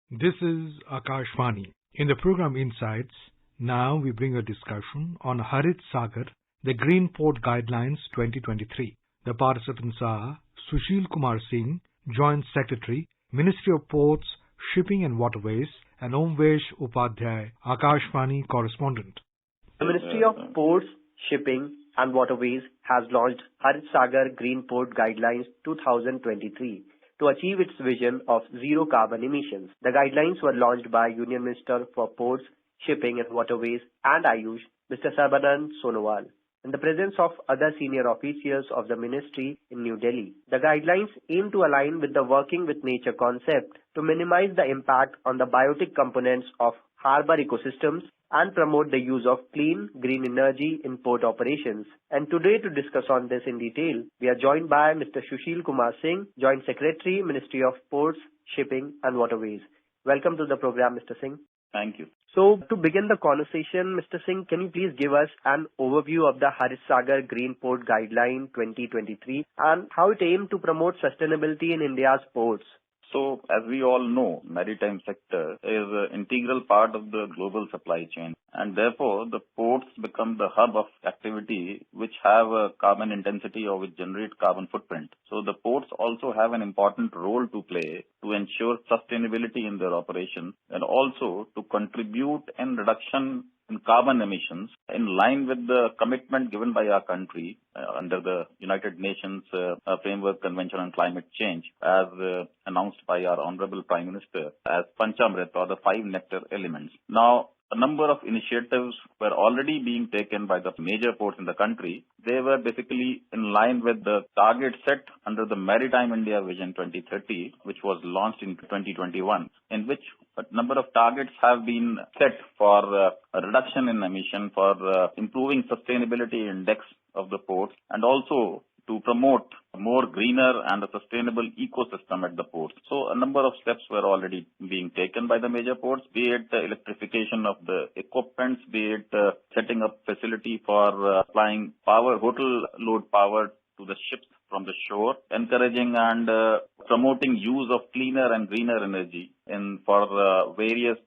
This is Akashvani. In the program Insights, now we bring a discussion on Harit Sagar, the Green Port Guidelines 2023. The participants are Sushil Kumar Singh, Joint Secretary, Ministry of Ports, Shipping and Waterways, and Omvesh Upadhyay, Akashvani correspondent. The Ministry of Ports, Shipping and Waterways has launched Harit Sagar Green Port Guidelines 2023 to achieve its vision of zero carbon emissions. The guidelines were launched by Union Minister for Ports, Shipping and Waterways and Ayush, Mr. Sarbanand Sonowal, in the presence of other senior officials of the ministry in New Delhi. The guidelines aim to align with the working with nature concept to minimize the impact on the biotic components of harbor ecosystems and promote the use of clean, green energy in port operations. And today to discuss on this in detail, we are joined by Mr. Sushil Kumar Singh, Joint Secretary, Ministry of Ports, Shipping and Waterways. Welcome to the program, Mr. Singh. Thank you. So, to begin the conversation, Mr. Singh, can you please give us an overview of the Harit Sagar Green Port Guideline 2023 and how it aimed to promote sustainability in India's ports? So, as we all know, maritime sector is an integral part of the global supply chain, and therefore the ports become the hub of activity which have a carbon intensity or which generate carbon footprint. So the ports also have an important role to play to ensure sustainability in their operations and also to contribute in reduction in carbon emissions in line with the commitment given by our country under the United Nations Framework Convention on Climate Change as announced by our Honorable Prime Minister as Panchamrit or the five nectar elements. Now, a number of initiatives were already being taken by the major ports in the country. They were basically in line with the target set under the Maritime India Vision 2030, which was launched in 2021, in which a number of targets have been set for a reduction in emission, for improving sustainability index of the ports, and also to promote more greener and a sustainable ecosystem at the ports. So a number of steps were already being taken by the major ports, be it the electrification of the equipments, be it setting up facility for applying power, total load power to the ships from the shore, encouraging and promoting use of cleaner and greener energy for various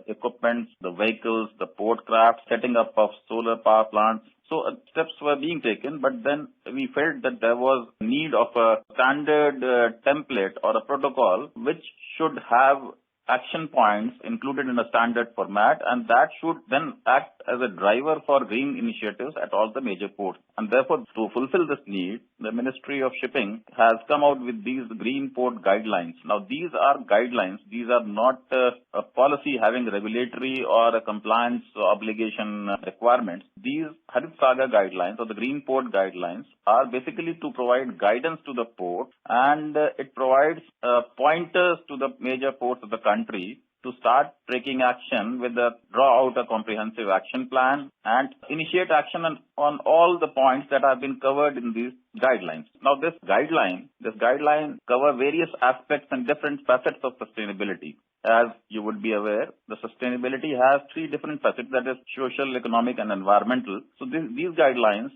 equipments, the vehicles, the port craft, setting up of solar power plants. So steps were being taken, but then we felt that there was need of a standard template or a protocol which should have action points included in a standard format, and that should then act as a driver for green initiatives at all the major ports. And therefore, to fulfill this need, the Ministry of Shipping has come out with these green port guidelines. Now, these are guidelines. These are not a policy having regulatory or a compliance obligation requirements. These Harit Sagar guidelines or the green port guidelines are basically to provide guidance to the port, and it provides pointers to the major ports of the country to start taking action with draw out a comprehensive action plan and initiate action on all the points that have been covered in these guidelines. Now, this guideline cover various aspects and different facets of sustainability. As you would be aware, the sustainability has three different facets, that is social, economic and environmental. So these guidelines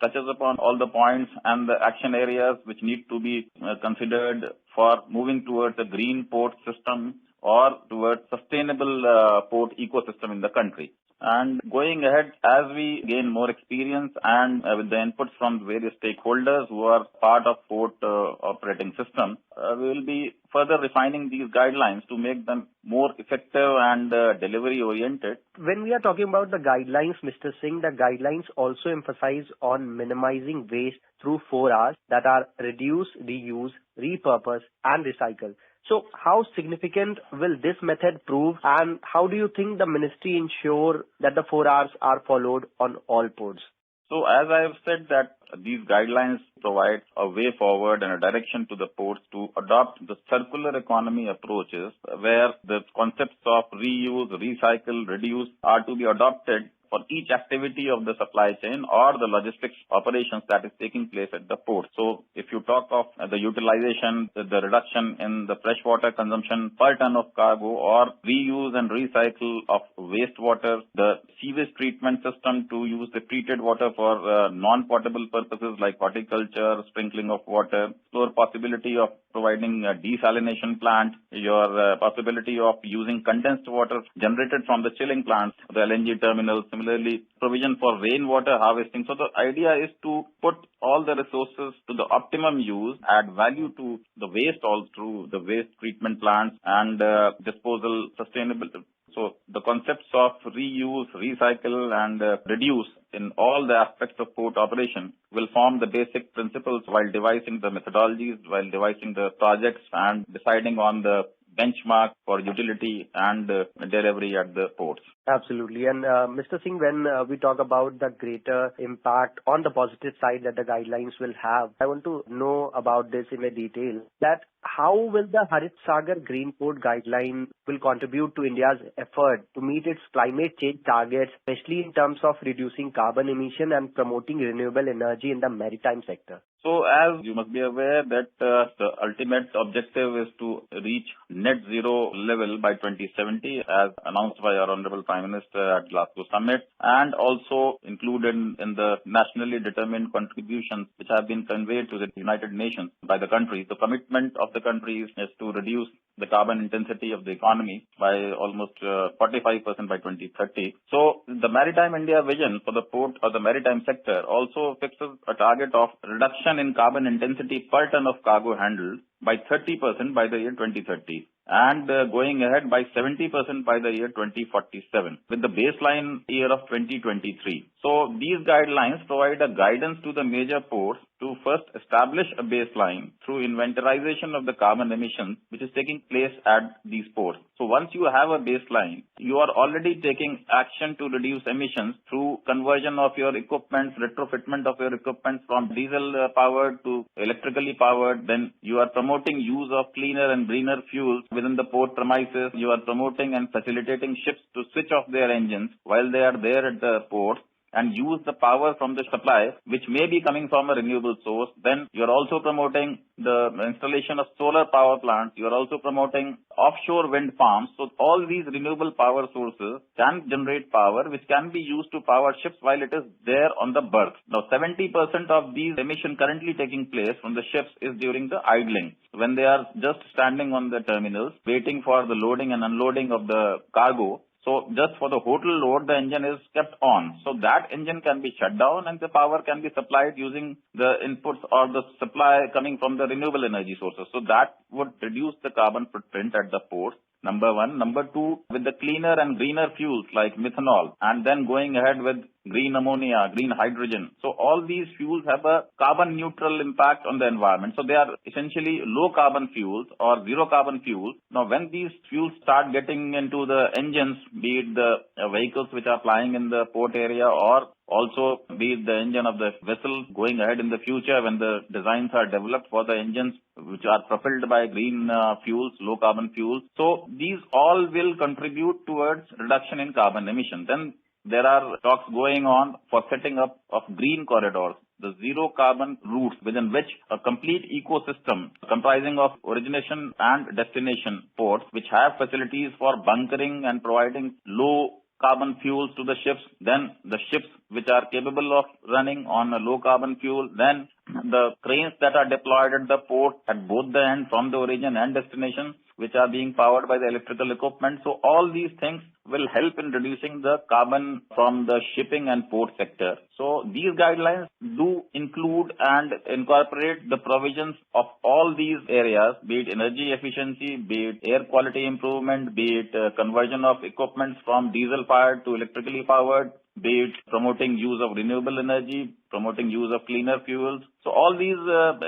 touches upon all the points and the action areas which need to be considered for moving towards a green port system or towards sustainable port ecosystem in the country. And going ahead, as we gain more experience and with the inputs from various stakeholders who are part of port operating system, we will be further refining these guidelines to make them more effective and delivery oriented. When we are talking about the guidelines, Mr. Singh, the guidelines also emphasize on minimizing waste through 4 Rs, that are reduce, reuse, repurpose and recycle. So how significant will this method prove, and how do you think the ministry ensure that the 4 Rs are followed on all ports? So as I have said that these guidelines provide a way forward and a direction to the ports to adopt the circular economy approaches where the concepts of reuse, recycle, reduce are to be adopted for each activity of the supply chain or the logistics operations that is taking place at the port. So if you talk of the utilization, the reduction in the freshwater consumption per ton of cargo, or reuse and recycle of wastewater, the sewage treatment system to use the treated water for non-potable purposes like horticulture, sprinkling of water, or possibility of providing a desalination plant, your possibility of using condensed water generated from the chilling plants, the LNG terminals, similarly provision for rainwater harvesting. So the idea is to put all the resources to the optimum use, add value to the waste all through the waste treatment plants and disposal sustainability. So the concepts of reuse, recycle and reduce in all the aspects of port operation will form the basic principles while devising the methodologies, while devising the projects and deciding on the benchmark for utility and delivery at the ports. Absolutely. And Mr. Singh, when we talk about the greater impact on the positive side that the guidelines will have, I want to know about this in a detail, that how will the Harit Sagar Green Port Guideline will contribute to India's effort to meet its climate change targets, especially in terms of reducing carbon emission and promoting renewable energy in the maritime sector? So as you must be aware that the ultimate objective is to reach net zero level by 2070 as announced by our Honorable Prime Minister at Glasgow Summit, and also included in the nationally determined contributions which have been conveyed to the United Nations by the countries. The commitment of the countries is to reduce the carbon intensity of the economy by almost 45% by 2030. So the Maritime India vision for the port or the maritime sector also fixes a target of reduction in carbon intensity per ton of cargo handled by 30% by the year 2030 and going ahead by 70% by the year 2047 with the baseline year of 2023. So these guidelines provide a guidance to the major ports to first establish a baseline through inventorization of the carbon emissions which is taking place at these ports. So once you have a baseline, you are already taking action to reduce emissions through conversion of your equipment, retrofitment of your equipment from diesel powered to electrically powered. Then you are promoting use of cleaner and greener fuels within the port premises. You are promoting and facilitating ships to switch off their engines while they are there at the port and use the power from the supply, which may be coming from a renewable source. Then you're also promoting the installation of solar power plants. You're also promoting offshore wind farms. So all these renewable power sources can generate power, which can be used to power ships while it is there on the berth. Now, 70% of these emission currently taking place from the ships is during the idling, when they are just standing on the terminals, waiting for the loading and unloading of the cargo. So just for the total load, the engine is kept on. So that engine can be shut down and the power can be supplied using the inputs or the supply coming from the renewable energy sources. So that would reduce the carbon footprint at the port. Number one. Number two, with the cleaner and greener fuels like methanol, and then going ahead with green ammonia, green hydrogen. So all these fuels have a carbon neutral impact on the environment. So they are essentially low carbon fuels or zero carbon fuels. Now when these fuels start getting into the engines, be it the vehicles which are flying in the port area or also be it the engine of the vessel going ahead in the future when the designs are developed for the engines which are propelled by green fuels, low carbon fuels. So these all will contribute towards reduction in carbon emission. Then there are talks going on for setting up of green corridors, the zero carbon routes within which a complete ecosystem comprising of origination and destination ports which have facilities for bunkering and providing low carbon fuels to the ships, then the ships which are capable of running on a low carbon fuel, then the cranes that are deployed at the port at both the end from the origin and destination which are being powered by the electrical equipment. So all these things will help in reducing the carbon from the shipping and port sector. So these guidelines do include and incorporate the provisions of all these areas, be it energy efficiency, be it air quality improvement, be it conversion of equipment from diesel fired to electrically powered, be it promoting use of renewable energy, promoting use of cleaner fuels. So all these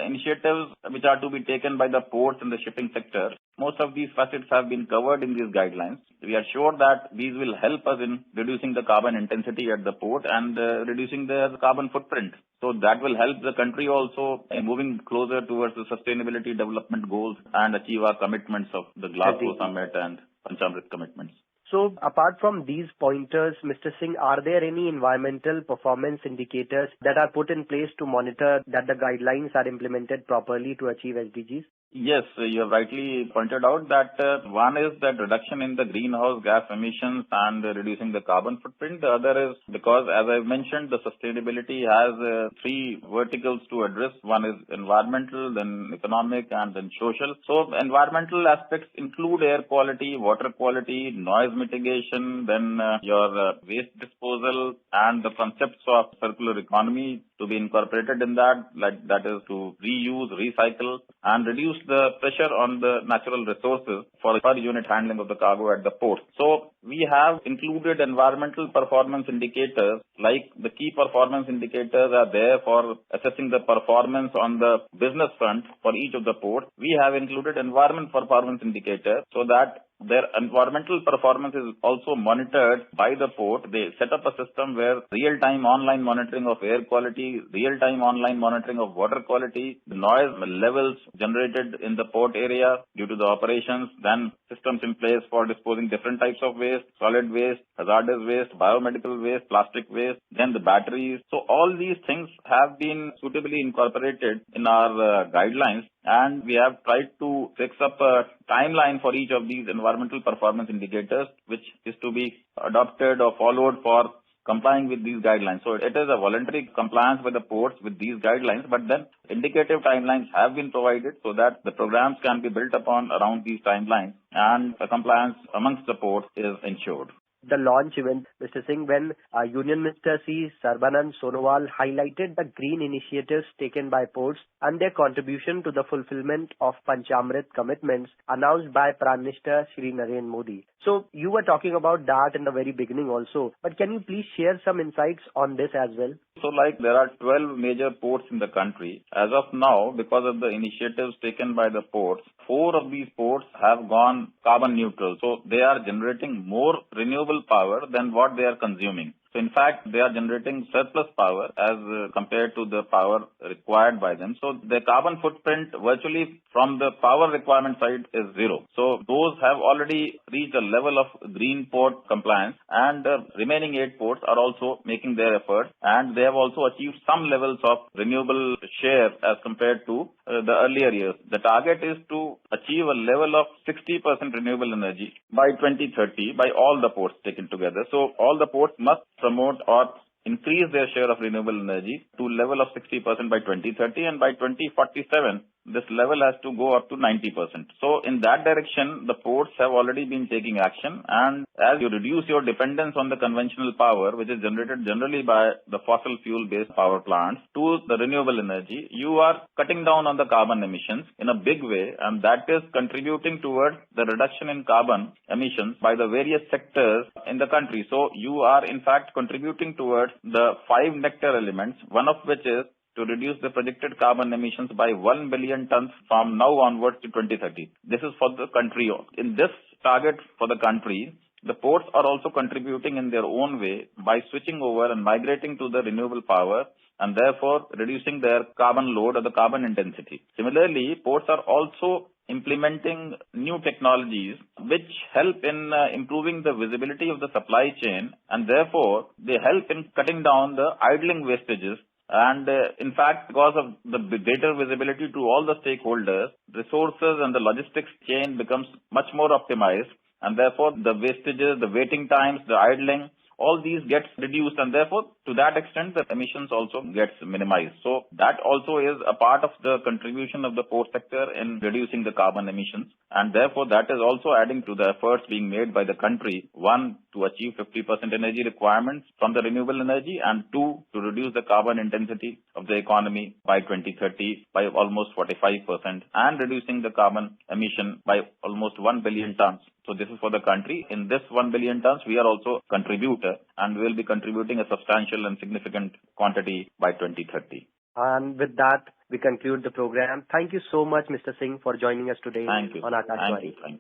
initiatives which are to be taken by the ports and the shipping sector, most of these facets have been covered in these guidelines. We are sure that these will help us in reducing the carbon intensity at the port and reducing the carbon footprint. So that will help the country also in moving closer towards the sustainability development goals and achieve our commitments of the Glasgow Summit and Panchamrit commitments. So apart from these pointers, Mr. Singh, are there any environmental performance indicators that are put in place to monitor that the guidelines are implemented properly to achieve SDGs? Yes, you have rightly pointed out that one is that reduction in the greenhouse gas emissions and reducing the carbon footprint. The other is because, as I mentioned, the sustainability has three verticals to address. One is environmental, then economic, and then social. So environmental aspects include air quality, water quality, noise mitigation, then your waste disposal, and the concepts of circular economy to be incorporated in that, like that is to reuse, recycle, and reduce the pressure on the natural resources for per unit handling of the cargo at the port. So we have included environmental performance indicators, like the key performance indicators are there for assessing the performance on the business front for each of the ports. We have included environment performance indicators so that their environmental performance is also monitored by the port. They set up a system where real-time online monitoring of air quality, real-time online monitoring of water quality, the noise levels generated in the port area due to the operations, then systems in place for disposing different types of waste, solid waste, hazardous waste, biomedical waste, plastic waste, then the batteries. So all these things have been suitably incorporated in our guidelines, and we have tried to fix up a timeline for each of these environmental performance indicators, which is to be adopted or followed for complying with these guidelines. So it is a voluntary compliance with the ports with these guidelines, but then indicative timelines have been provided so that the programs can be built upon around these timelines, and the compliance amongst the ports is ensured. The launch event, Mr. Singh, when Union Minister C. Sarbanand Sonowal highlighted the green initiatives taken by ports and their contribution to the fulfillment of Panchamrit commitments announced by Prime Minister Shri Narendra Modi. So you were talking about that in the very beginning also, but can you please share some insights on this as well? So like there are 12 major ports in the country. As of now, because of the initiatives taken by the ports, 4 of these ports have gone carbon neutral. So they are generating more renewable power than what they are consuming. So in fact, they are generating surplus power as compared to the power required by them. So the carbon footprint virtually from the power requirement side is zero. So those have already reached a level of green port compliance, and the remaining 8 ports are also making their efforts, and they have also achieved some levels of renewable share as compared to the earlier years. The target is to achieve a level of 60% renewable energy by 2030 by all the ports taken together. So all the ports must promote or increase their share of renewable energy to level of 60% by 2030, and by 2047 this level has to go up to 90%. So in that direction, the ports have already been taking action, and as you reduce your dependence on the conventional power, which is generated generally by the fossil fuel-based power plants, to the renewable energy, you are cutting down on the carbon emissions in a big way, and that is contributing towards the reduction in carbon emissions by the various sectors in the country. So you are in fact contributing towards the 5 nectar elements, one of which is to reduce the projected carbon emissions by 1 billion tons from now onwards to 2030. This is for the country. In this target for the country, the ports are also contributing in their own way by switching over and migrating to the renewable power, and therefore reducing their carbon load or the carbon intensity. Similarly, ports are also implementing new technologies which help in improving the visibility of the supply chain, and therefore they help in cutting down the idling wastages. And in fact, because of the greater visibility to all the stakeholders, resources and the logistics chain becomes much more optimized, and therefore the wastages, the waiting times, the idling, all these gets reduced, and therefore to that extent the emissions also gets minimized. So that also is a part of the contribution of the port sector in reducing the carbon emissions, and therefore that is also adding to the efforts being made by the country, one, to achieve 50% energy requirements from the renewable energy, and 2, to reduce the carbon intensity of the economy by 2030 by almost 45%, and reducing the carbon emission by almost 1 billion tons. So this is for the country. In this 1 billion tons, we are also a contributor, and we will be contributing a substantial and significant quantity by 2030. And with that, we conclude the program. Thank you so much, Mr. Singh, for joining us today on Akashvani. Thank you.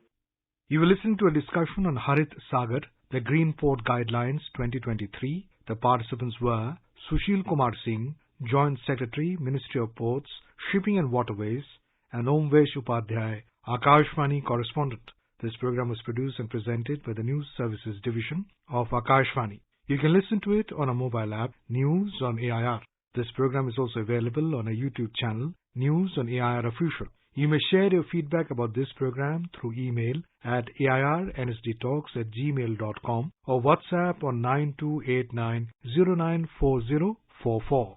You will listen to a discussion on Harit Sagar, the Green Port Guidelines 2023. The participants were Sushil Kumar Singh, Joint Secretary, Ministry of Ports, Shipping and Waterways, and Omvesh Upadhyay, Akashvani correspondent. This program was produced and presented by the News Services Division of Akashvani. You can listen to it on a mobile app, News on AIR. This program is also available on a YouTube channel, News on AIR Official. You may share your feedback about this program through email at airnsdtalks@gmail.com or WhatsApp on 9289094044.